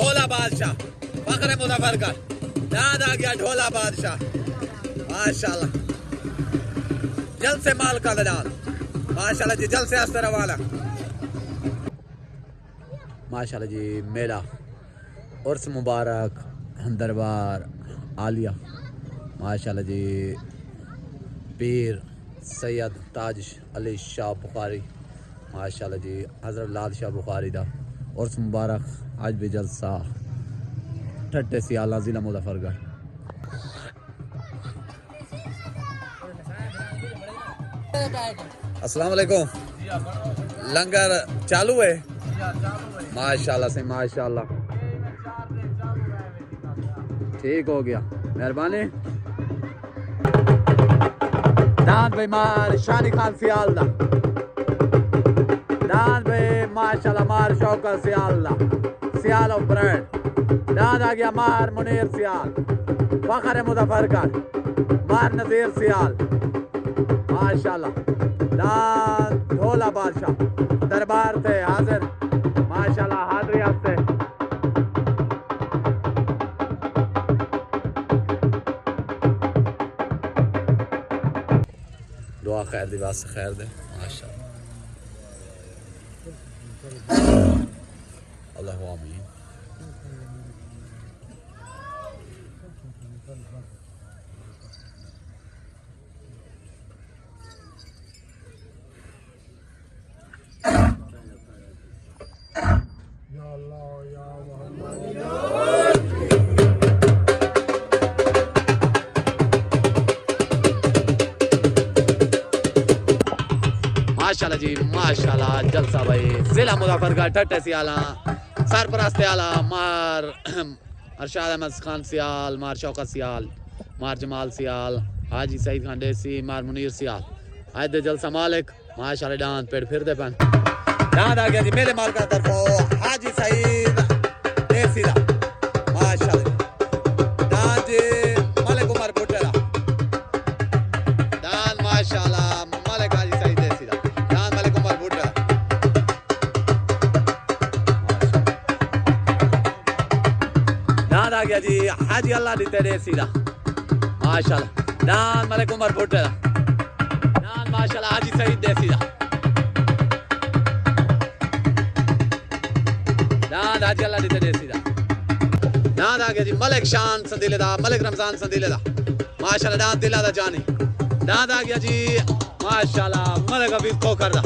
ढोला बादशाह फखरे मुजफ्फर का दाद आ गया ढोला बादशाह माशाल्लाह जल्द से माल का दान माशाल्लाह जी जल्द से अस्तर रवाना माशाल्लाह जी मेला उर्स मुबारक दरबार आलिया माशाल्लाह जी पीर सैयद ताज अली शाह बुखारी माशाल्लाह जी हज़रत लाल शाह बुखारी दा उर्स मुबारक आज भी जलसा ठट्टे सियाला ज़िला मुजफ्फरगढ़ अस्सलाम वालेकुम लंगर चालू है माशाल्लाह से माशाल्लाह ठीक हो गया मेहरबानी दान भाई मार शानी खान सियाल दा दान भाई माशाल्लाह मार शौकत सियाल दा सियाल ऑफ ब्रेड दान आ गया मार मुनीर सियाल फखर मुजफ्फरगढ़ मार नज़ीर सियाल माशाल्लाह दान ढोला बादशाह दरबार थे हाजिर माशाल्लाह हाजिरी आपसे दुआ खैर दी बात से खैर दे माशाल्लाह अल्लाह आमीन माशाल्लाह जी माशाल्लाह जलसा भाई जिला मुजफ्फरगढ़ ठट्टे सियाला सरपरस्त आला मार अरशाद अहमद खान सियाल मार शौकत सियाल मार जमाल सियाल हाजी सईद खान देसी मार मुनीर सियाल आज दे जलसा मालिक माशाल्लाह डांस पेड़ फिर दे पन डांस आ गया जी मेरे माल का तरफो हाजी सईद देसी दा माशाल्लाह डांस जी मालिक उमर बुटेरा डांस माशाल्लाह मालिक हाजी सईद देसी दा डांस मालिक उमर बुटेरा डांस आ गया जी हाजी अल्लाह दी देसी दा माशाल्लाह डांस मालिक उमर बुटेरा डांस माशाल्लाह हाजी सईद देसी दा दाद हाजी अल्लाह दी देसी दा दाद आ गया जी मलिक शान संदीले दा मलिक रमजान संदीले दा माशाल्लाह दाद दिला दा जानी दाद आ गया जी माशाल्लाह मलिक हफीज खोकर दा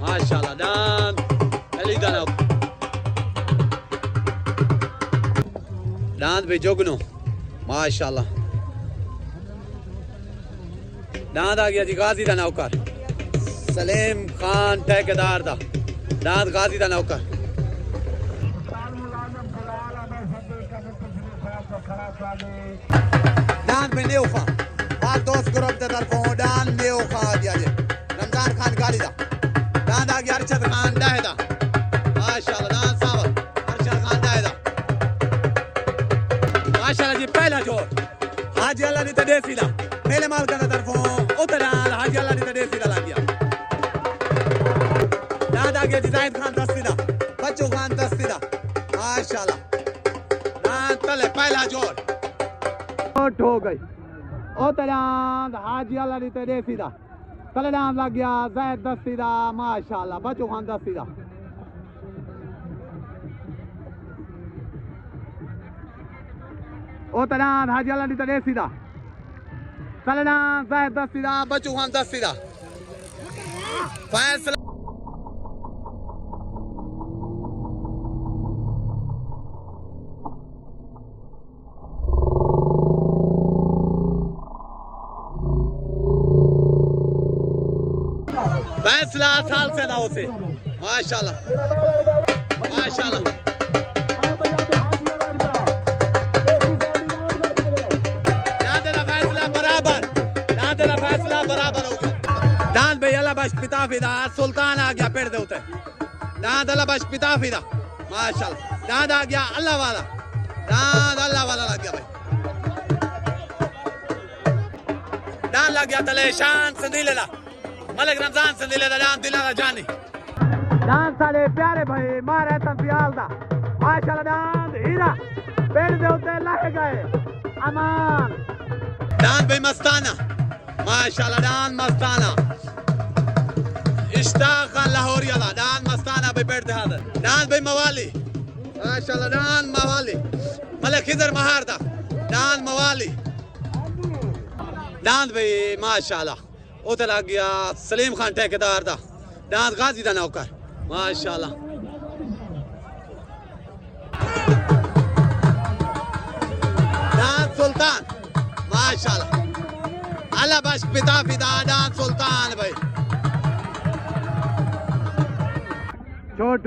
माशाल्लाह दाद अली दा ना दाद भी जोगनो माशाल्लाह दाद आ गया जी गाजी दा नौकर सलीम खान ठेकेदार दा दाद गाजी दा नौकर डान में न्यूफा बात दोस्त ग्रुप दे तरफों डान न्यूफा दिया जे रमजान खान गाड़ी दा डान आ गया अरशद खान दाहिदा माशाल्लाह डान सावर अरशद खान दाहिदा माशाल्लाह जी पहला जोर हाजी अल्लाह दी देसी दा मेले माल का तरफों उतराल हाजी अल्लाह दी देसी दा लग गया डान आ गया जी जाहिद खान दस्ती दा बच्चू खान दस्ती दा माशाल्लाह डान तले पहला जोर हो गई ओ तलान हाजी अल्लाह दी देसी दा कलनाम लग गया जैद दस्ती दा माशाल्लाह बच्चू खान दस्ती दा ओ तलान हाजी अल्लाह दी देसी दा कलनाम जैद दस्ती दा बच्चू खान दस्ती दा फैसला फैसला साल से ना होते माशाल्लाह माशाल्लाह फैसला बराबर हो गया दांत भाई अल्लाह बश पिता फिदा सुल्तान आ गया पेड़ दे उते दांत अल्लाह बश पिता फिदा माशाल्लाह दांत आ गया अल्लाह वाला दांत अल्लाह वाला लग गया भाई दांत लग गया तले शान संदीले दा मलिक रमजान संदीले दा दांत दिला दा जानी दांत साले प्यारे भाई मारे तंबियाल दा माशाल्लाह दांद हीरा पेड़ दे उत्ते लह गए अमान दांद भाई मस्ताना माशाल्लाह दांद मस्ताना इश्ताक खान लाहौरी वाला दांद मस्ताना भाई पेड़ दे हाथ दांद भाई मवाली माशाल्लाह दांद मवाली मलिक खिजर महार दा दांद मवाली दांद भाई माशाल्लाह उते लग गया सलीम खान ठेकेदार दा दांद गाजी दा नौकर माशाल्लाह दांद सुल्तान माशाल्लाह अल्लाह बश पिता फिदा दांद सुल्तान भाई चोट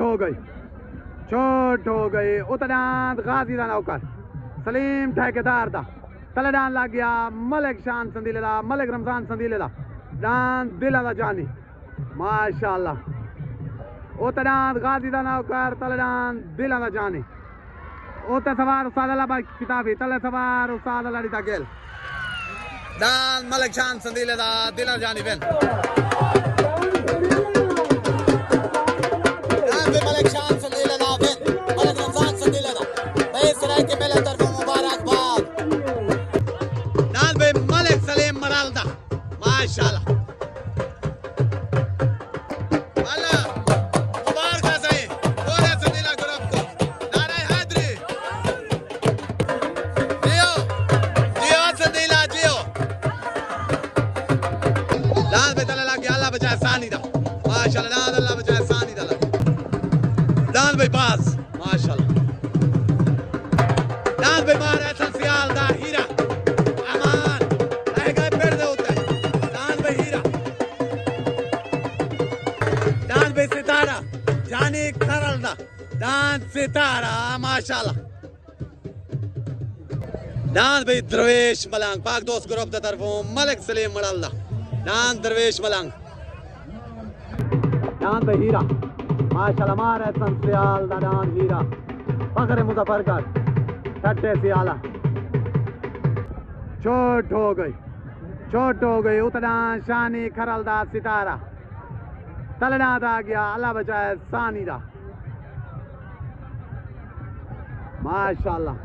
हो गई उते दांद गाजी दा नौकर सलीम ठेकेदार दा तले दांद लग गया मलिक शान संदीले दा मलिक रमजान संदीले दा दांद दिला दा जानी माशाल्लाह उते दांद गाजी दा नौकर तले दांद दिला दा जानी उते सवार उस्ताद अल्लाह बश पिता भी तले सवार उस्ताद अल्लाह दा गेल दांद मलिक शान संदीले दा दिला जानी बेन मलिक शान संदीले दा बेन मलिक रमजान संदीले दा भाई सराय के मेले तरफ मुबारकबाद दांद भाई मलिक सलीम मराल दा माशाल्लाह अल्लाह मुबारक सही पूरे संदीला ग्रुप को नारे हैदरी जियो जियो संदीला जियो दांद भाई तले लग गया अल्लाह बचाए सानी दा माशाल्लाह दांद अल्लाह बचाए सानी दा दांद भाई पास माशाल्लाह दांद भाई मारे सियाल दा हीरा अमान रह गए पेड़ दे उते दांद भाई हीरा दांद भाई सितारा जानी खरल दा दांद सितारा माशाल्लाह दांद भाई दरवेश मलंग पाक दोस्त ग्रुप दा तरफों मलिक सलीम मड़ल दा दांद दरवेश मलंग दांद भाई हीरा माशाल्लाह मारे सियाल दा दांद हीरा फखर मुजफ्फरगढ़ ठट्टे सियाला चोट हो गई उतना शानी खरल दा सितारा तलना आ गया अल्लाह बचाए सानी दा माशाल्लाह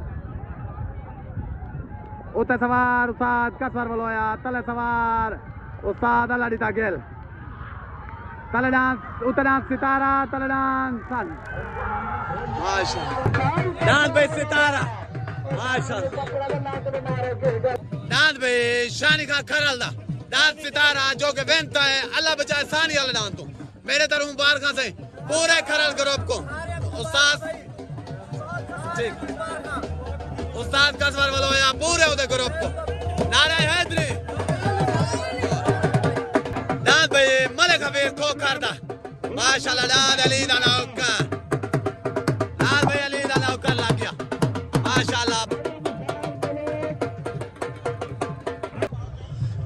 उते सवार उस्ताद कसर वलोया तले सवार उस्ताद अल्लाह दा गेल तले डांस उतना सितारा तले डांस सन माशाल्लाह दांद भाई सितारा माशाल्लाह दांद भाई शानी का खरल दा दांद सितारा जो के बेनता है अल्लाह बचाए सानी वाला दांद तो मेरे तरफ मुबारक से पूरे खरल ग्रुप को उस्ताद ठीक उस्ताद कसवर वलोया पूरे उदे ग्रुप को नारे हैदरी दांद भाई मलिक हफीज को करदा माशाल्लाह दांद अली दा नौकर दांद भाई अली दा नौकर लग गया माशाल्लाह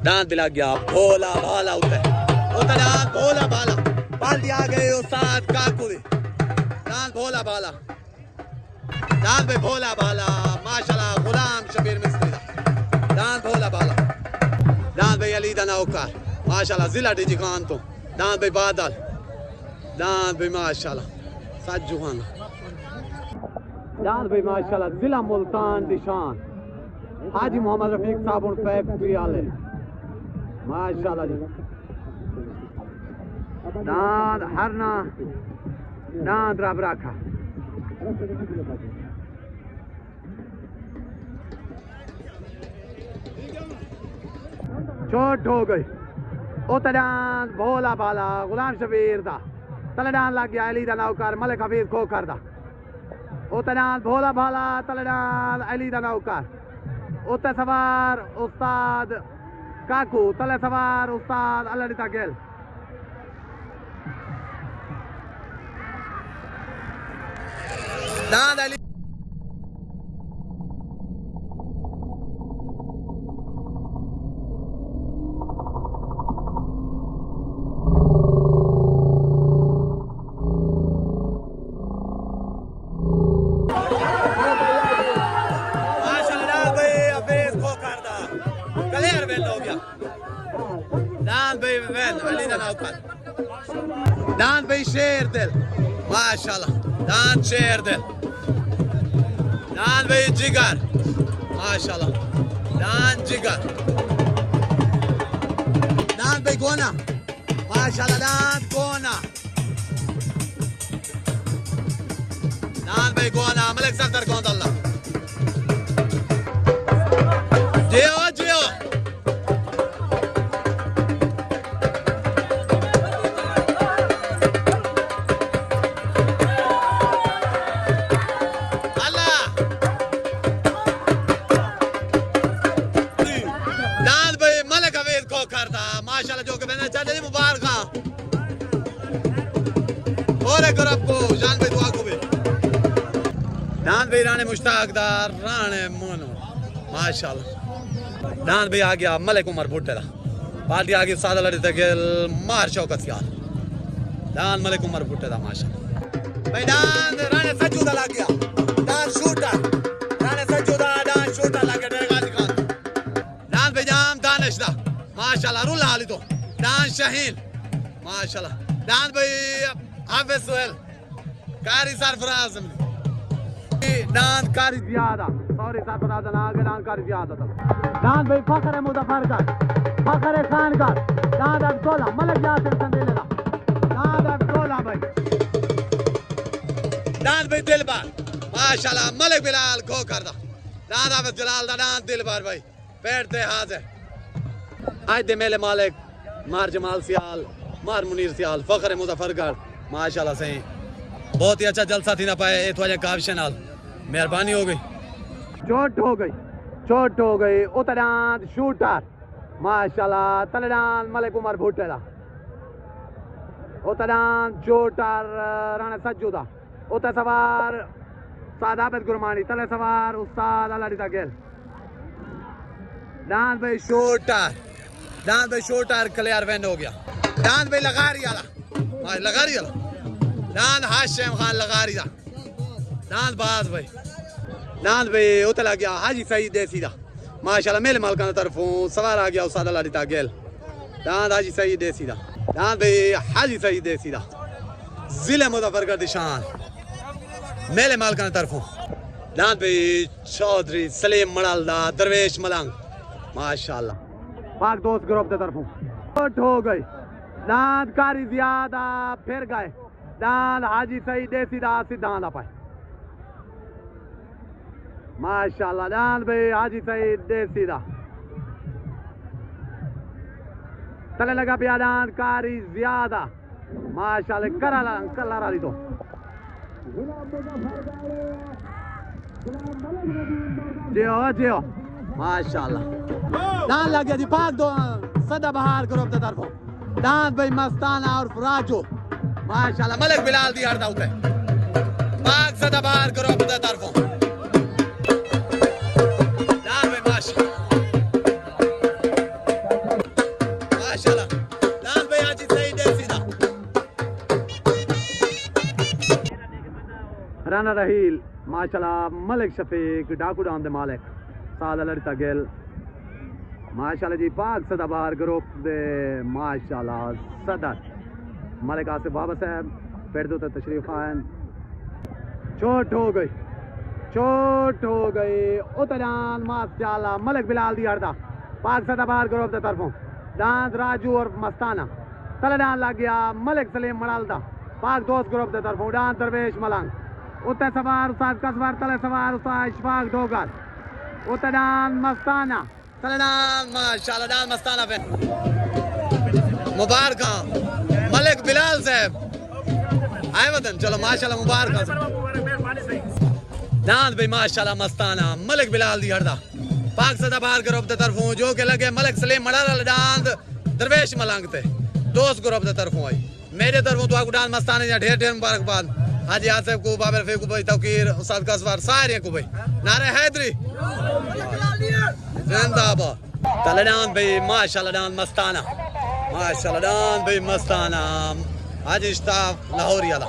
दांद भी लग गया भोला भाला उते दांद भोला भाला बाल्टी आ गए उस्ताद काकू दी दांद भोला भाला दांद भाई भोला भाला माशाल्लाह गुलाम शबीर मिस्त्री दा दांद भोला भाला दांद भाई अली दा नौकर माशाल्लाह जिला डीजी खान तो दांद भाई बादल दांद भाई माशाल्लाह साजू खान दांद भाई माशाल्लाह जिला मुल्तान दी शान हाजी मोहम्मद रफीक साबुन फैक्ट्री वाले माशाल्लाह जी दांद हरना दांद रब रखा चोट हो गई उते दांद भोला भाला गुलाम शबीर दा तले दांद लग गया अली दा नौकर मलिक हफीज खोखर दा उते दांद भोला भाला तले दांद अली दा नौकर उते सवार उस्ताद काकू तले सवार उस्ताद अल्लाह दा गेल दांद अली दांद भाई शेर दिल माशाल्लाह दांद शेर दिल डांस भाई जिगर माशाल्लाह डांस जिगर डांस भाई गोना माशाल्लाह डांस गोना डांस भाई गोना मलिक सफदर गोंदल्ला जियो जियो माशाल्लाह जो कि मैंने चाचा जी मुबारक और एक रब को जान भाई दुआ को भी डांस भाई राणे मुश्ताकदार राणे मोनो माशाल्लाह डांस भाई आ गया मलिक उमर भुट्टे दा पार्टी आ गई सादा लड़ी तक मार शौकत यार डांस मलिक उमर भुट्टे दा माशाल्लाह भाई डांस राणे सज्जू दा लग गया डांस शूटर राणे सज्जू दा डांस शूटर लग गया गाजी खान डांस भाई जाम दानिश दा माशाल्लाह रुल हाली तो डांस शाहीन माशाल्लाह डांस भाई हाफिज सुहेल कारी सरफराज डांस कारी जियादा सॉरी सरफराज ना आगे डांस कारी जियादा था डांस भाई फखर मुजफ्फर का फखर खान का डांस अब्दुल्ला मलिक यासिर संदेले दा डांस अब्दुल्ला भाई डांस भाई दिलबार माशाल्लाह मलिक बिलाल को कर दा डांस हाफिज जलाल दा डांस दिलबार भाई पैर ते हाजिर आज दे मेले मालिक मार जमाल सियाल मार मुनीर सियाल फखर मुजफ्फरगढ़ माशाल्लाह सही बहुत ही अच्छा जलसा थी ना पाए ए थोड़ा काविश नाल मेहरबानी हो गई चोट हो गई उतरान शूटर माशाल्लाह तलडान मलिक उमर भुट्टे दा उतरान शूटर राणा सज्जू दा उत सवार सादाबत गुरमानी तले सवार उस्ताद अलाड़ी दा गेल डांस भाई शूटर क्लियर वेंड हो गया डांस भाई लगारी वाला डांस हाशिम खान लगारी दा डांस बाज भाई उतला गया हाजी सईद देसी दा माशाल्लाह मेले मालकान तरफों सवार आ गया उस्ताद अलाड़ी दा गेल डांस हाजी सईद देसी दा डांस भाई हाजी सईद देसी दा जिले मुजफ्फरगढ़ निशान मेले मालकान तरफों डांस भाई चौधरी सलीम मड़ाल दा दरवेश मलंग माशाल्लाह पाक दोस्त ग्रुप की तरफों हो गई दांत कारी ज्यादा फिर गए दांत हाजी सही देसी दा सिद्धांत पाए माशाल्लाह दांत भाई हाजी सही देसी दा तले लगा पिया दांत कारी ज्यादा माशाल्लाह करा रही तो जियो माशाल्लाह डांस लग गया जी पाक दो सदाबहार ग्रुप की तरफों डांस भाई मस्ताना और राजू माशाल्लाह मलिक बिलाल दी हरदा उते पाक सदाबहार ग्रुप की तरफों डांस भाई माशाल्लाह डांस भाई आज सही देसी दा राना रहील माशाल्लाह मलिक शफीक डाकू डांस दे मालिक सादा लड़ता गेल माशाल्लाह जी पाक सदाबहार ग्रुप दे माशाल्लाह सदर मलिक आसिफ बाबा साहब फिर दो तशरीफ खान चोट हो गई उतरान माशाल्लाह मलिक बिलाल दी हरदा पाक सदाबहार ग्रुप दे तरफों डांस राजू और मस्ताना तले डांस लग गया मलिक सलीम मड़ाल दा पाक दोस्त ग्रुप दे तरफों डांस दरवेश मलंग उते सवार उस्ताद कसवार तले सवार उस्ताद इशफाक डोगर उतरान मस्ताना तलडान माशाल्लाह डांस मस्ताना पे मुबारक मलिक बिलाल साहब आए वतन चलो माशाल्लाह मुबारक डांस भाई माशाल्लाह मस्ताना मलिक बिलाल दी हरदा पाक सदाबहार ग्रुप की तरफों जो के लगे मलिक सलीम मड़ाल डांस दरवेश मलंग ते दोस्त ग्रुप की तरफों आई मेरे तरफों तो डांस मस्ताना या ढेर मुबारकबाद हाजी आसिफ को बाबर फेकू भाई तौकीर उस्ताद कसवार सारे को भाई नारे हैदरी जिंदाबाद तलडान भाई माशाल्लाह डांस मस्ताना हाजी इश्ताफ लाहौरी वाला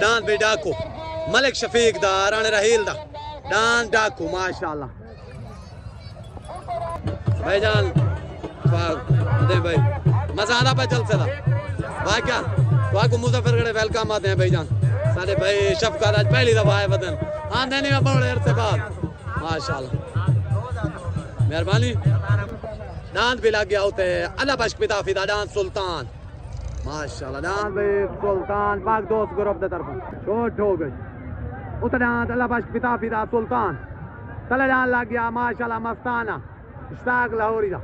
डांस भाई डाकू मलिक शफीक दा राणे रहील दा डांस डाकू माशाल्लाह भाईजान दे भाई मजा आना पे चल से भाई क्या तो आपको मुजफ्फरगढ़ वेलकम आते हैं भाईजान सारे भाई शफकत आज पहली दफा आए वतन आमदनी में बड़े अरसे बाद माशाल्लाह मेहरबानी दांत भी लग गया होते अल्लाह बख्श पिता फिदा दांत सुल्तान माशाल्लाह दांत भाई सुल्तान पाक दोस्त ग्रुप की तरफ छोट हो गई उतर दांत अल्लाह बख्श पिता फिदा सुल्तान तले दांत लग गया माशाल्लाह मस्ताना इश्ताक लाहौरी दा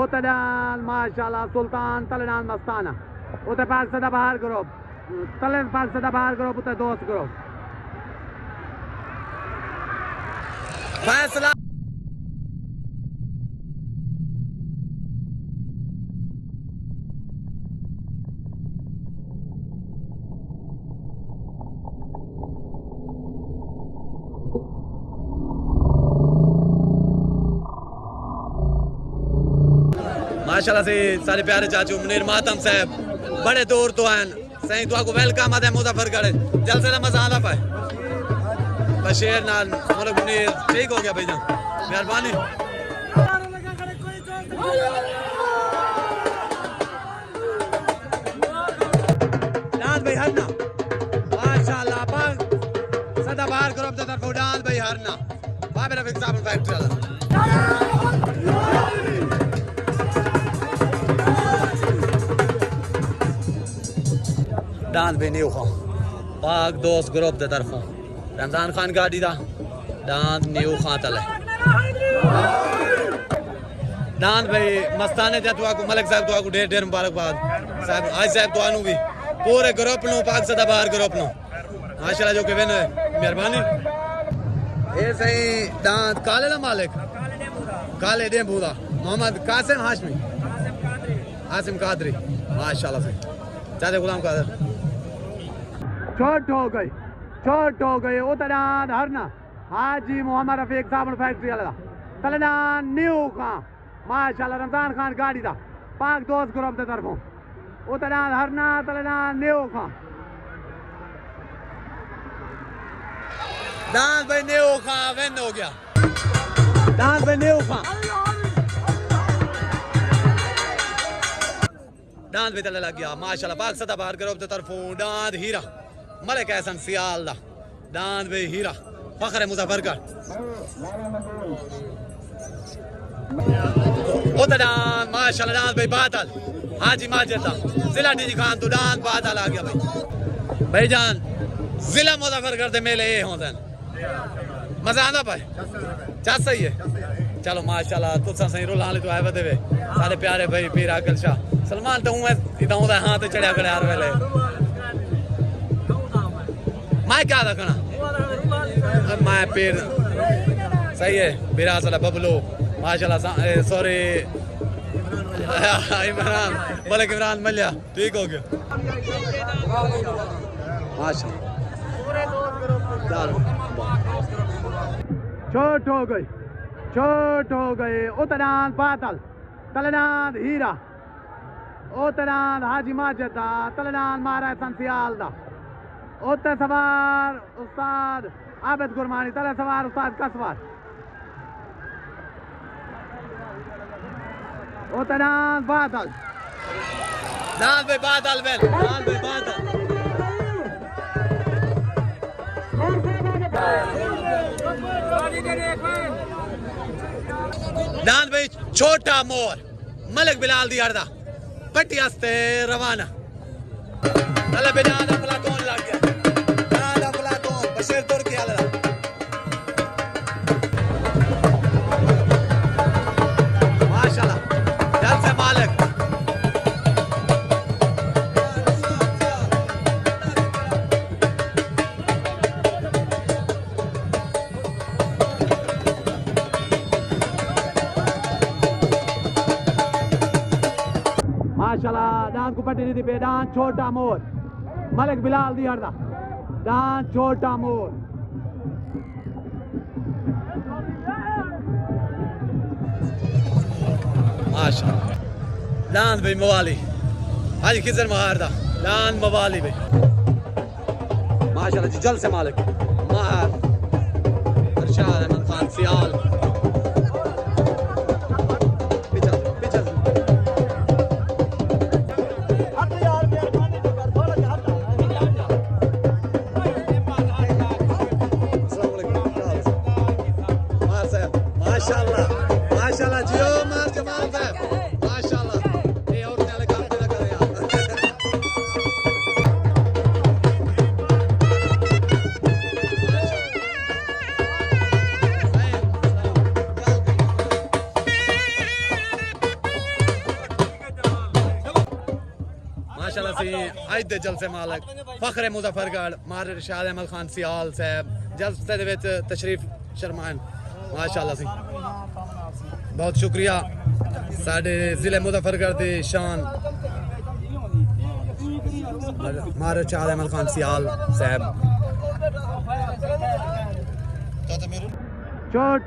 उतर दांत माशाल्लाह सुल्तान तले दांत मस्ताना उतर पाक सदा बाहर ग्रुप तले पाक सदा बाहर ग्रुप उतर दोस्त ग्रुप फैसला माशाल्लाह से सारे प्यारे चाचू मुनीर मातम साहब बड़े दूर तो हैं सही तो आपको वेलकम आते मुजफ्फरगढ़ जलसे का मजा आना पाए बशेर नाल मोर मुनीर ठीक हो गया भाईजान मेहरबानी डांस भाई हरना माशाल्लाह पाक सदा बाहर ग्रुप की तरफ डांस भाई हरना बाबे रफीक साहब फैक्ट्री वाला डांस भी नहीं उखा पाक दोस्त ग्रुप की तरफों रमजान खान गाड़ी दा डांस न्यू खां तले डांस भाई मस्ताने जा तो आपको मलिक साहब तो आपको ढेर ढेर मुबारकबाद साहब आज साहब तो आनू भी पूरे ग्रुप नो पाक सदा बाहर ग्रुप नो माशाल्लाह जो के वेन मेहरबानी ए सही डांस काले ना मालिक काले डेंबू दा मोहम्मद कासिम हाशमी हासिम कादरी माशाल्लाह से चाचा गुलाम कादर छोट हो गई उतरान हरना हाजी मोहम्मद रफीक साहब फैक्ट्री वाला तलनान न्यू खां माशाल्लाह रमजान खान गाड़ी दा पाक दोस्त ग्रुप की तरफों उतरान हरना तलनान न्यू खां डांस भाई न्यू खां वेन हो गया डांस भाई न्यू खां डांस भी तले लग गया माशाल्लाह पाक सदा बाहर ग्रुप की तरफों डांस हीरा मलिक एहसन सियाल दा डांस भाई हीरा फखर मुजफ्फरगढ़ उधर डांस माशाल्लाह डांस भाई बादल हाजी माजिद दा जिला डी खान तो डांस बादल आ गया भाई जान जिला मुजफ्फरगढ़ दे मेले ये होंदे मजा आंदा भाई चा सही है चलो माशाल्लाह तुसा सही रोल हाले तो आए वदे वे सारे प्यारे भाई पीर आकल शाह सलमान तो हूं इदा होंदा हां ते चढ़या खड़े हर वेले मैं क्या रखना मैं पीर सही है बिरासला बबलू माशाल्लाह सॉरी इमरान मलिक इमरान मलिया ठीक हो गया माशाल्लाह छोट हो गई उतरान बादल तलनान हीरा उतरान हाजी माजिद दा तलनान महाराज संसियाल दा उतर सवार उस्ताद आबिद गुरमानी तले सवार उस्ताद कसवार उतरान बादल डांस भाई बादल वेल डांस भाई बादल डांस भाई छोटा मोर मलिक बिलाल दी हरदा पट्टी हस्ते रवाना तले बिलाल अफलातून लग गया बिलाल अफलातून बशीर तुर्की आला माशाल्लाह जल से मालिक माशाल्लाह डांस को पट्टी दी पे डांस छोटा मोर मलिक बिलाल दी हरदा डांस छोटा मोर माशाल्लाह डांस भाई मवाली आज खिजर महारदा डांस मवाली भाई माशाल्लाह जी जल से मालिक मार अरशाद अहमद खान सियाल माशाल्लाह माशाल्लाह जियो मार जमाल साहब माशाल्लाह ये और वाले काम ना करे यार माशाल्लाह से आज दे जलसे मालक फखरे मुजफ्फरगढ़ मार इरशाद अहमद खान सियाल साहब जलसे दे विच तशरीफ शर्मान माशाल्लाह से बहुत शुक्रिया साडे जिले मुजफ्फरगढ़ दी शान मार इरशाद अहमद खान सियाल साहब चोट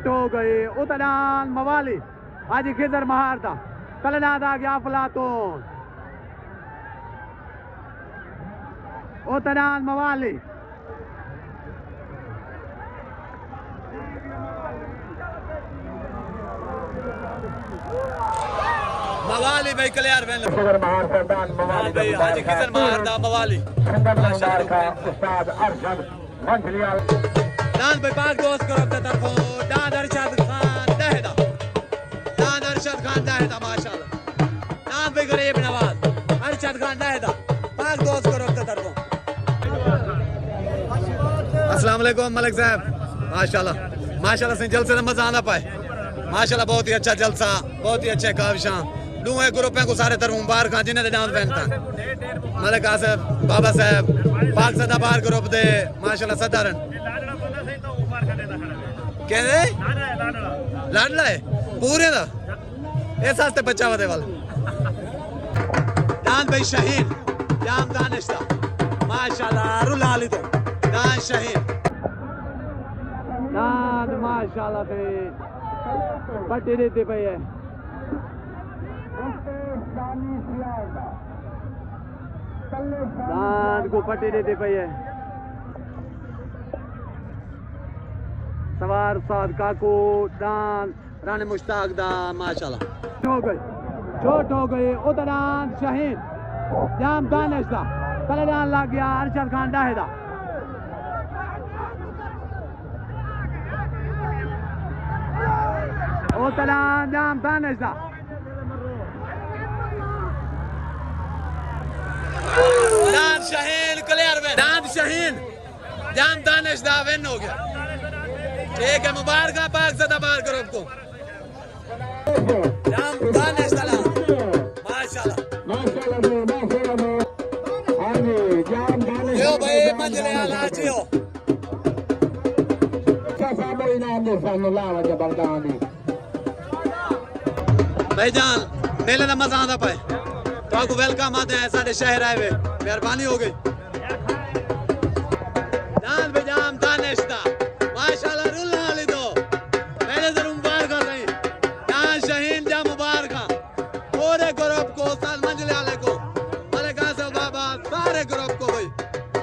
हो गई उतरान मवाली आज खिजर महारदा कलनाद आ गया अफलातून उतरान मवाली मवाली भाई क्लियर वेन भाई हाजी खिजर महारदा मवाली दान भाई पाक दोस्त करो अपने तरफों दान अरशद खान दहदा माशाल्लाह दान भाई गरीब नवाज अरशद खान दहदा पाक दोस्त करो अपने तरफों अस्सलाम वालेकुम मलिक साहब माशाल्लाह से जलसे मजा आना पाए माशाल्लाह बहुत ही अच्छा जलसा बहुत ही अच्छे काविशां दूए ग्रुप को सारे तरफ मुबारक जिन्हें डांस पहनता मलिक आसिफ बाबा साहब पाक सदाबार ग्रुप दे माशाल्लाह सदारन कहते लाडला है पूरे दा इस वास्ते बच्चा वदे वाला दान भाई शहीन जाम दानिशता माशाल्लाह रुलाली तो दान शहीन दान माशाल्लाह से पट्टी देती पई है दान को पट्टी देती पई है सवार साद काकू दान रानी मुश्ताक दा माशाल्लाह चोट हो गई उतरान शहीन जाम दानिश दा कलदान लग गया अरशद खान दाहिदा उतरान जाम दानिश दा दान शहीन क्लियर वे दान शहीन जाम दानिश दा विन हो गया ठीक है मुबारक पाक सदाबार ग्रुप को जाम दानिश सलाम माशाल्लाह यो भाई मंजले आला जियो भाईजान मेले का मजा आंदा पाए तो आपको वेलकम आते हैं सारे शहर आए हुए मेहरबानी हो गई दान भाईजान दानिश दा माशाल्लाह रुला ली दो मेरे जरूर मुबारक सही दान शहीन जा मुबारक पूरे ग्रुप को साल मंजिल वाले को मलिक आसिफ बाबा सारे ग्रुप को भाई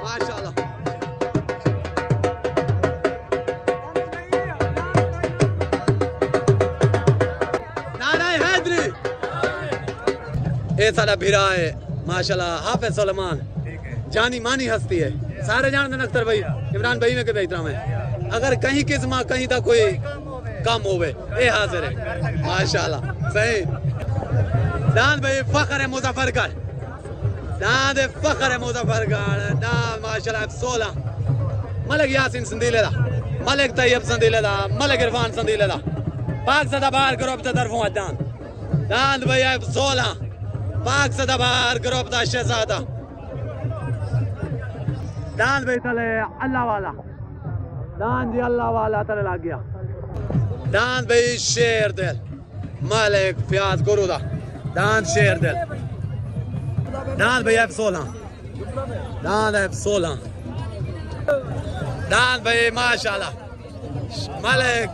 माशाल्लाह नाराय हैदरी ये सारा भिरा है माशाल्लाह हाफिज सलमान जानी मानी हस्ती है सारे जानते नख्तर भाई इमरान भाई में के भेजता मैं अगर कहीं किस्मा कहीं तक कोई कम होवे ये हाजिर है माशाल्लाह सही दान भाई फखर है मुजफ्फरगढ़ दान फखर है मुजफ्फरगढ़ दान माशाल्लाह 16 मलिक यासीन संदीले दा मलिक तैयब संदीले दा मलिक इरफान संदीले दा पाक सदाबार ग्रुप दा तरफों दान दान भाई 16 पाक सदाबार ग्रुप दा शहजादा दान भाई तले अल्लाह वाला दान जी अल्लाह वाला तले लग गया दान भाई शेर दिल मलिक फयाज गुरुदा दान शेर दिल दान भाई F16 दान F16 दान भाई माशाल्लाह मलिक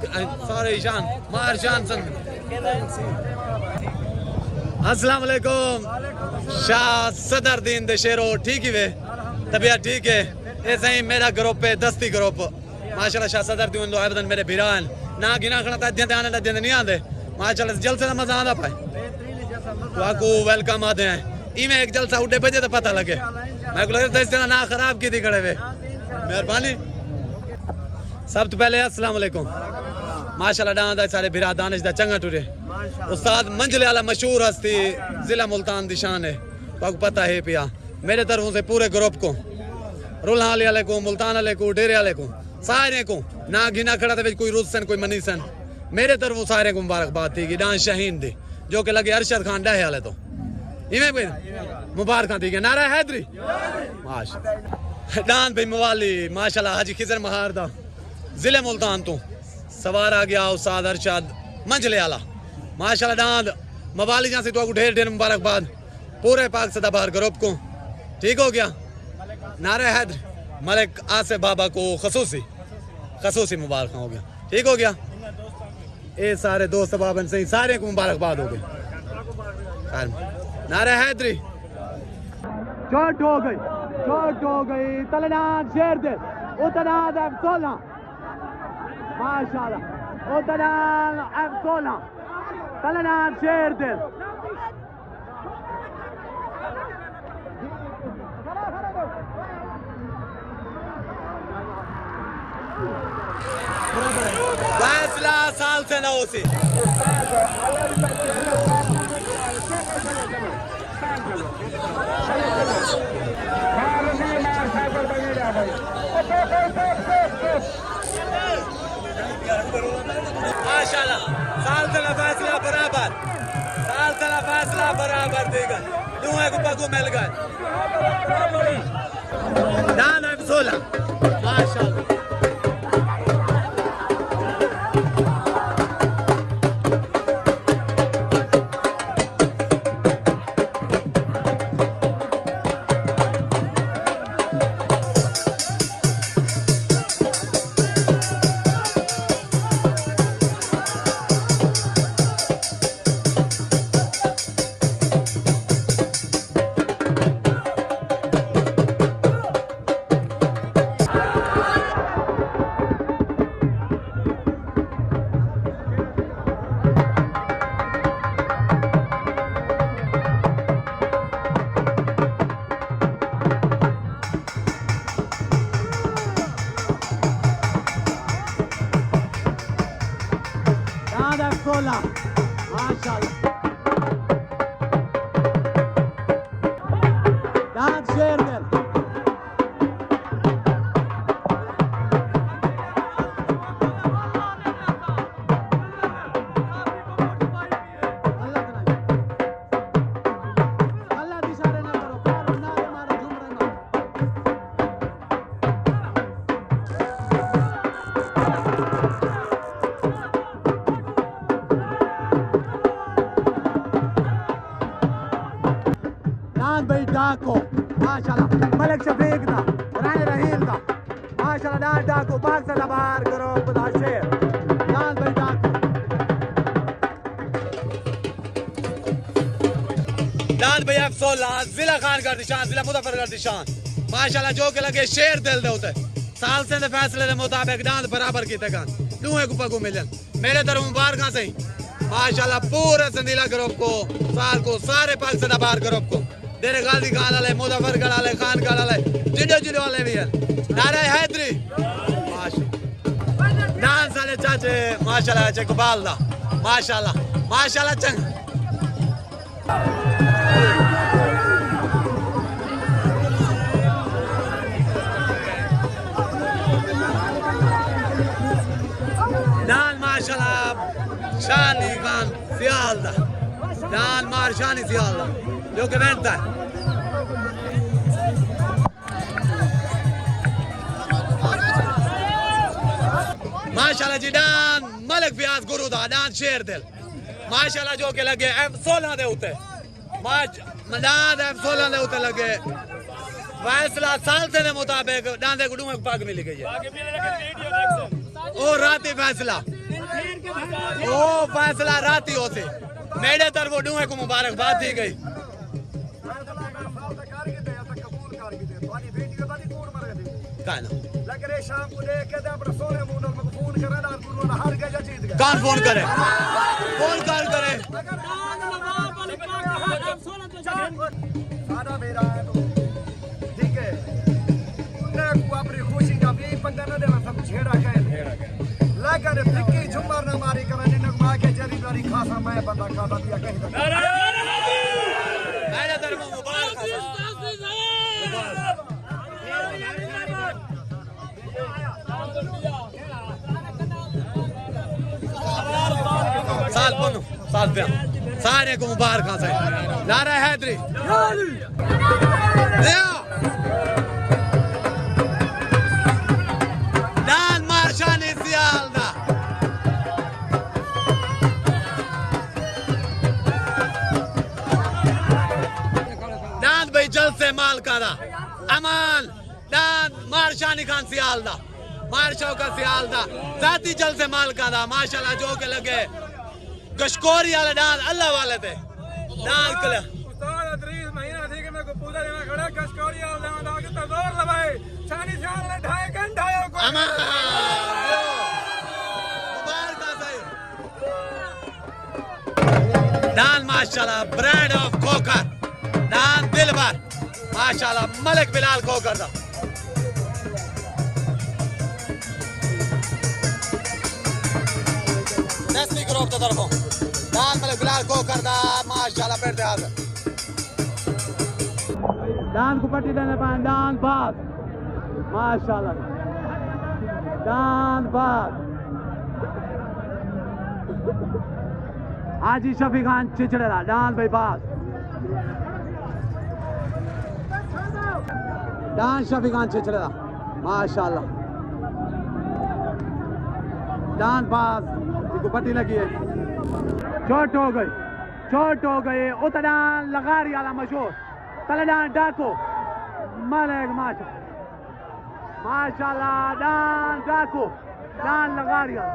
सॉरी शान मार शान संग अस्सलाम वालेकुम शाह सदर दीन दे शेरो ठीक ही वे तबीयत ठीक है ऐसे ही मेरा ग्रुप है दस्ती ग्रुप माशाल्लाह शाह सदर दीन दो आबदन मेरे भिरान ना गिना खना तद्दे आने तद्दे नहीं आंदे माशाल्लाह जलसे का मजा आंदा पाए तो आपको वेलकम आते हैं इमे एक जलसा उड़े बजे तो पता लगे मैं को लगे तो इस तरह ना खराब की थी खड़े वे मेहरबानी सब तो पहले अस्सलाम वालेकुम माशाल्लाह डांस दा सारे बिरा दानिश दा चंगा टुरे उस्ताद मंजले वाला मशहूर हस्ती जिला मुल्तान दी शान है तो पता है पिया मेरे तरफों से पूरे ग्रुप को रुल्हाली वाले को मुल्तान वाले को डेरे वाले को सारे को ना गिना खड़ा था कोई रुसन कोई मनीसन मेरे तरफों सारे को मुबारकबाद थी डांस शाहीन दी जो कि लगे अरशद खान डाहे वाले तो इवें भाई मुबारक थी नारा हैदरी माशा डांस भाई मवाली माशाल्लाह हाजी खिजर महार दा जिले मुल्तान तो सवार आ गया उस्ताद अरशद मंजले वाला माशाल्लाह डांस मवाली जहाँ से तो ढेर ढेर मुबारकबाद पूरे पाक सदाबहार ग्रुप को ठीक हो गया नारा हैदर मलिक आसिफ बाबा को खसूसी मुबारक हो गया ठीक हो गया ये सारे दोस्त बाबन से सारे को मुबारकबाद हो गई नारा हैदरी चोट हो गई तलनाद शेर दिल उतनाद अफसोला माशाल्लाह उतनाद अफसोला तलनाद शेर दिल फैसला साल से ना उसी माशाल्लाह साल से फैसला बराबर देगा दुआ को पगो मिल गए दान 16 माशाल्लाह माशाल्लाह डांस शेर दिल भाई डाको माशाल्लाह मलिक शफीक दा रानी रहील दा माशाल्लाह डांस डाको पाक से बाहर करो खुदा शेर डांस भाई डाको डांस भाई अफसोला जिला खान का निशान जिला मुजफ्फर का निशान माशाल्लाह जो के लगे शेर दिल दे होते साल से फैसले के मुताबिक डांस बराबर की तक दुए को पगो मिलन मेरे तरफ मुबारक सही माशाल्लाह पूरे संदीला ग्रुप को साल को सारे पाक से बाहर ग्रुप को तेरे गाजी खान वाले मुजफ्फर वाले खान वाले जिले वाले भी हैं नारा हैदरी माशाल्लाह डांस वाले चाचे माशाल्लाह इकबाल दा माशाल्लाह चंग डांस माशाल्लाह शानी खान सियाल दा डांस मार शानी सियाल दा जो कि बनता है माशाल्लाह जी डान मलिक व्यास गुरु दा डान शेर दिल माशाल्लाह जो के लगे F16 दे उते डान F16 दे उते लगे फैसला साल से दे मुताबिक डान दे गुडू में पाग मिल गई है ओ राती फैसला राती होते मेरे तरफ डूहे को मुबारकबाद दी गई कौन फोन करे ठीक है अपनी खुशी का भी पंगा न देना सब छेड़ा करे फिक्की झुमर न मारी करने न मां के जरी जरी खासा मैं बंदा खाता दिया कहीं मेरा धर्म मुबारक साल पन्नू साल पे सारे को मुबारक से नारा हैदरी दान मार्शानी सियालदा दान भाई जल्द से माल कादा अमान दान मार्शानी खान सियालदा मार्शो का सियालदा जाती जल्द से माल कादा माशाल्लाह जो के लगे कशकोरी वाले डांस अल्लाह वाले थे डांस कल उस्ताद अदरीस महीना थी कि मैं को पूजा में खड़ा कशकोरी वाले डांस आके तो जोर लगाए छानी छान ने ढाई घंटा आयो को अमान मुबारक सही डांस माशाल्लाह ब्रांड ऑफ कोकर डांस दिलबर माशाल्लाह मलिक बिलाल कोकर दा दसवीं ग्रुप की तरफों दान मलिक बिलाल कोकर दा माशाल्लाह पेड़ हाथ दान को पट्टी देने पाए दान बात माशाल्लाह दान बात हाजी शफी खान चिचड़ेला दान भाई बात दान शफी खान चिचड़ेला माशाल्लाह दान बात को पट्टी लगी है चोट हो गई उतरान लगारी वाला मशहूर तलडान डाको मलिक माशाल्लाह डान डाको डान लगारी वाला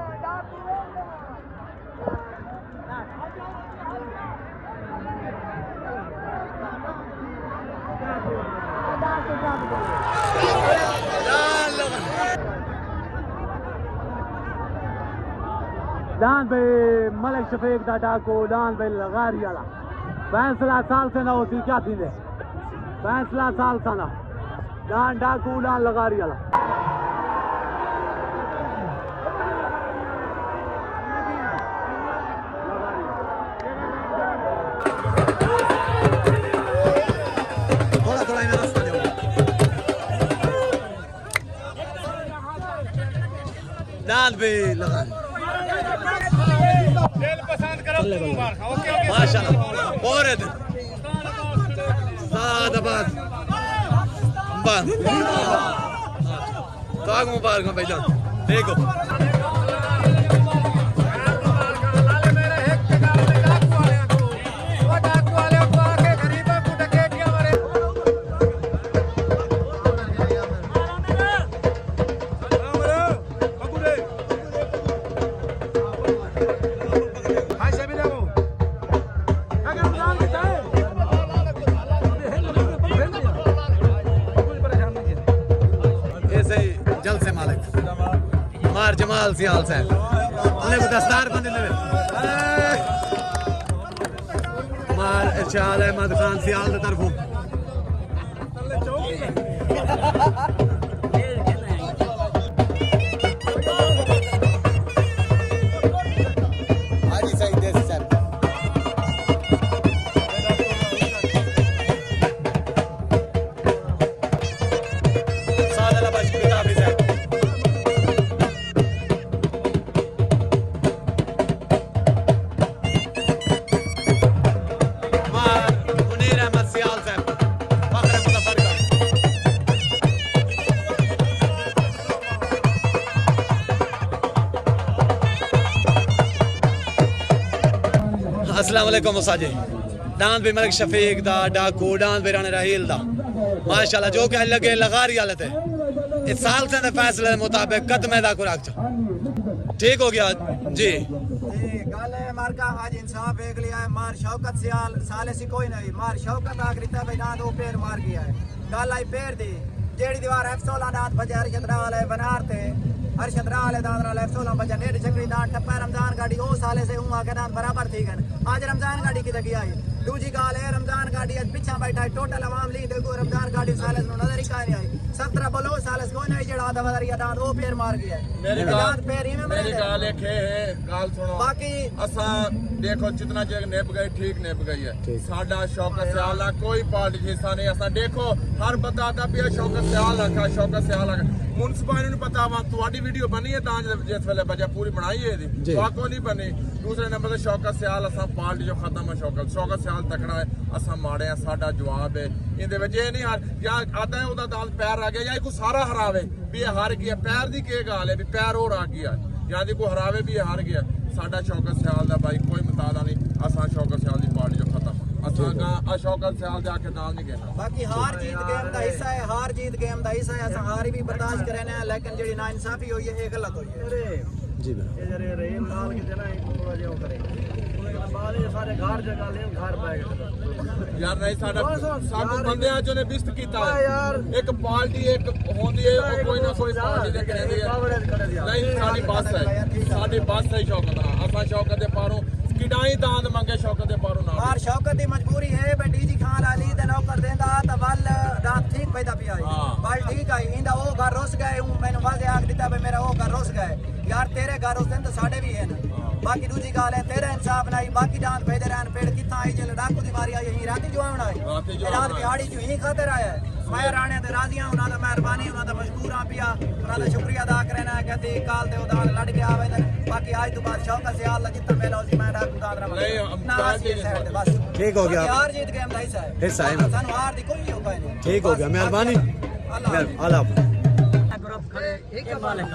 दान भाई मलिक शफीक दा डाको दान भाई लगारी वाला फैसला साल से ना होती क्या थी ने फैसला साल से ना दान डाको दान लगारी वाला थोड़ा थोड़ा इन्हें रास्ता दो दान भाई लगारी माशाल्लाह और है सादाबाद तो मुबारक भाईजान देखो मार जमाल सियाल साहब उन्हें को दस्तार बंद ले मार इरशाद अहमद खान सियाल की तरफों हाजी सईद देसी साहब सादला बाश किताबी साहब अस्सलाम वालेकुम मुसाजी डांस भी मलिक शफीक दा डाकू डांस भी राणे राहील दा माशाल्लाह जो कह लगे लगारी हालत है इस साल से फैसले के मुताबिक कदमे दा खुराक ठीक हो गया जी गाले मारका आज इंसाफ देख लिया है मार शौकत सियाल साले से कोई नहीं मार शौकत आखरीता भाई ना दो पैर मार गया है गाल आई पैर दी जेड़ी दीवार F16 दांत बजे अरशद वाले बनार थे अरशद वाले दांत F16 बजे नेट चक्री दांत टप्पा रमजान गाड़ी ओ साले से हूं आके दांत बराबर थी गन आज रमजान गाड़ी की तकी आई दूजी गाल है रमजान गाड़ी आज पीछे बैठा है टोटल आवाम ली देखो रमजान गाड़ी साले से नजर ही का नहीं आई 17 बोलो साल कोई नहीं जड़ा आधा वरिया दांत वो पैर मार गया मेरी दांत पैर ही में मेरी मरे गाल एक है गाल सुनो बाकी असा देखो जितना जग निभ गई ठीक निभ गई है साडा शौकत स्याल है कोई पार्टी हिस्सा नहीं असा देखो हर बंदा आता भी शौकत स्याल रखा शौकत स्याल रखा मुनसिपल ਨੂੰ ਪਤਾ ਵਾ ਤੁਹਾਡੀ ਵੀਡੀਓ ਬਣੀ ਹੈ ਤਾਂ ਜਿਸ ਵੇਲੇ ਬਜਾ ਪੂਰੀ ਬਣਾਈ ਹੈ ਇਹਦੀ ਤੁਹਾਕੋ ਨਹੀਂ ਬਣੀ ਦੂਸਰੇ ਨੰਬਰ ਤੇ ਸ਼ੌਕਤ ਸਿਆਲ ਅਸਾਂ ਪਾਰਟੀ ਜੋ ਖਤਮ ਹੈ ਸ਼ੌਕਤ ਸਿਆਲ ਤਕੜਾ ਹੈ ਅਸਾਂ ਮਾੜੇ ਆ ਸਾਡਾ ਜਵਾਬ ਹੈ ਇਹਦੇ ਵਿੱਚ ਇਹ ਨਹੀਂ ਹਾਰ ਜਾਂ ਆਦਾ ਹੈ ਉਹਦਾ ਦਾਲ ਪੈਰ ਆ ਗਿਆ ਜਾਂ ਕੋਈ ਸਾਰਾ ਹਰਾਵੇ ਵੀ ਇਹ ਹਾਰ ਗਿਆ ਪੈਰ ਦੀ ਕੀ ਗੱਲ ਹੈ ਵੀ ਪੈਰ ਹੋਰ ਆ ਗਿਆ ਜਾਂ ਦੀ ਕੋਈ ਹਰਾਵੇ ਵੀ ਇਹ ਹਾਰ ਗਿਆ ਸਾਡਾ ਸ਼ੌਕਤ ਸਿਆਲ ਦਾ ਭਾਈ ਕੋਈ ਮੁਤਾਲਾ ਨਹੀਂ ਅਸਾਂ ਸ਼ੌਕਤ ਸਿਆਲ ਦੀ ਪਾਰਟੀ ਜੋ ਖਤਮ असा शौकत स्याल दे आके नाल नहीं कहना बाकी हार जीत गेम का हिस्सा है हार जीत गेम का हिस्सा है हार भी बर्दाश्त करे ना लेकिन जेडी नाइंसाफी हुई है ये गलत हुई है जी ये जरे रेल माल के जना थोड़ा जो करे बाले सारे घर जगह ले घर पा गए यार नहीं साडा साडू बंदे चो ने बिस्त कीता है यार एक पार्टी एक होंदी है कोई ना कोई पार्टी दे करेंदी है नहीं साडी बस है शौकत असा शौकत दे पारों किडाई दांद मंगे शौकत दे पारों ना यार शौकत दी मजबूरी है बेटी जी खान अली दे नौकर देंदा त वल रात ठीक पैदा पिया बल ठीक है इंदा वो घर रुस गए हूं मैंने वाजे आख दिता भाई मेरा वो घर रुस गए यार तेरे घर उस दिन तो साडे भी है ना बाकी दूजी गाल है तेरा इंसाफ नहीं बाकी दांत भेदे रहन पेड़ किथा आई जे डाकू दी मारी आई यही राती जो आना है रात दिहाड़ी जो ही खातिर आया है मैं राणे ते राजी हूं ना मेहरबानी उना दा मशकूर हां पिया उना दा शुक्रिया अदा करना कहती काल ते उदान लड़ गया आवे बाकी आज तो बाद शौकत से हाल जितना मेला उसी मैं डाकू दान रहा ना आसी साइड बस ठीक हो गया हार जीत गेम दा हिस्सा है सानू हार दी कोई उपाय नहीं ठीक हो गया मेहरबानी अल्लाह एक का बाल है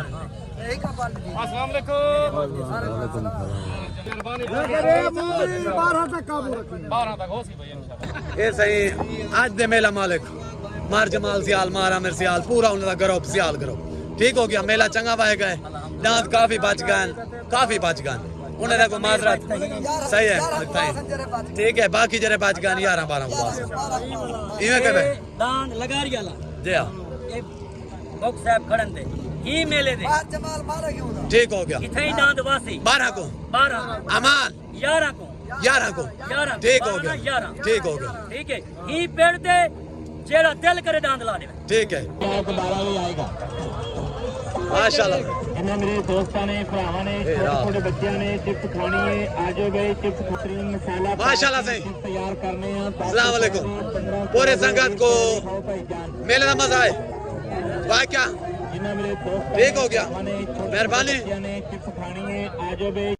एक का बाल अस्सलाम वालेकुम मेहरबानी 12 तक काबू रखी 12 तक हो सी भाई इंशाल्लाह ये सही आज दे मेला मालिक मार जमाल सियाल मार आमिर सियाल पूरा उनका ग्रुप सियाल ग्रुप ठीक हो गया मेला चंगा पाए गए दांत काफी बच गए उन्हें को माजरत सही है ठीक है बाकी जरे बच गए 11 12 को इवे के दान लगा रियाला जी हां ए मुख साहब खड़न दे ही मेले दे जमाल मारा क्यों ना ठीक हो गया इथे ही दांत वासी 12 को 12 अमान 11 को 11 को 11 ठीक हो 12 गया 11 ठीक हो गया ठीक है ही पेड़ दे जेड़ा दिल करे दांत ला दे ठीक है 12 ਵਜੇ ਆਏਗਾ माशाल्लाह ਇਹਨਾਂ ਮੇਰੇ ਦੋਸਤਾਂ ਨੇ ਭਰਾਵਾਂ ਨੇ ਛੋਟੇ ਬੱਚਿਆਂ ਨੇ ਚਿਪਸ ਖਾਣੀ ਹੈ ਆ ਜਾਓ ਗਏ ਚਿਪਸ ਖਤਰੀਨ ਮਸਾਲਾ माशाल्लाह से ਤਿਆਰ ਕਰਨੇ ਆ अस्सलाम वालेकुम पूरे संगत को मेले का मजा है वाह क्या ਇਹਨਾਂ ਮੇਰੇ ਦੋਸਤਾਂ ठीक हो गया ਨੇ मेहरबानी ਬੱਚਿਆਂ ਨੇ ਚਿਪਸ ਖਾਣੀ ਹੈ ਆ ਜਾਓ ਗਏ